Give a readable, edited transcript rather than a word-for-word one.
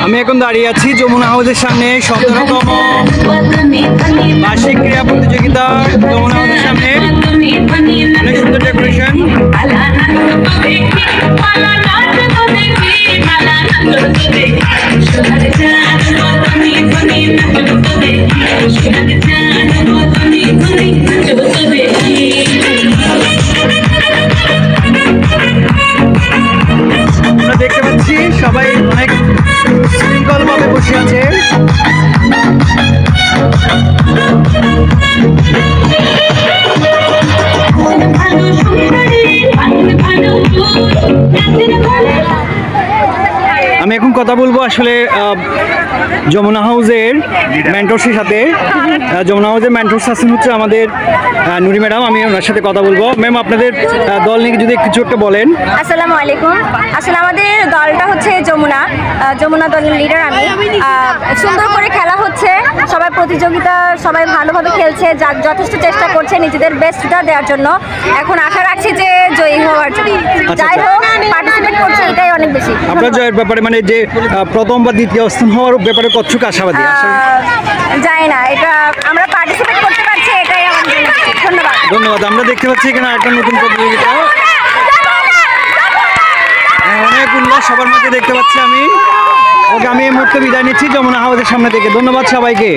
আমি এখন দাঁড়িয়ে আছি যমুনা হাউসের সামনে 17তম বার্ষিক ক্রীড়া প্রতিযোগিতা। যমুনা হাউসের সামনে অনেক সুন্দর ডেকোরেশন। আমরা দেখতে পাচ্ছি সবাই অনেক শৃঙ্খলভাবে বসে আছে। আমি এখন কথা বলবো আসলে যমুনা হাউসের মেন্টরসের সাথে। যমুনা হাউসের মেন্টরস আছেন হচ্ছে আমাদের নুরি ম্যাডাম। আমি ওনার সাথে কথা বলবো। ম্যাম, আপনাদের দল নিয়ে যদি কিছু একটা বলেন। আসসালামু আলাইকুম। আসলে আমাদের দলটা হচ্ছে যমুনা দলের লিডার আমি। সুন্দর করে খেলা হচ্ছে, সবাই প্রতিযোগিতা সবাই ভালোভাবে খেলছে, যথেষ্ট চেষ্টা করছে নিজেদের বেস্টটা দেওয়ার জন্য। এখন আশা রাখছি যে জয়ী হওয়ার জন্য। যাই হোক, পার্টিসিপেট করছে, এটাই অনেক বেশি। আপনার জয়ের ব্যাপারে মানে যে প্রথম বা দ্বিতীয় স্থান হওয়ার ব্যাপারে কতটুকু আশাবাদী? যায় না, এটা আমরা পার্টিসিপেট করতে পারছি, এটাই আমাদের। ধন্যবাদ। ধন্যবাদ। আমরা দেখতে পাচ্ছি এখানে একটা নতুন প্রতিযোগিতা, অনেক উল্লাস সবার মধ্যে দেখতে পাচ্ছি আমি। ওকে, আমি এই মুহূর্তে বিদায় নিচ্ছি যমুনা হাউসের সামনে থেকে। ধন্যবাদ সবাইকে।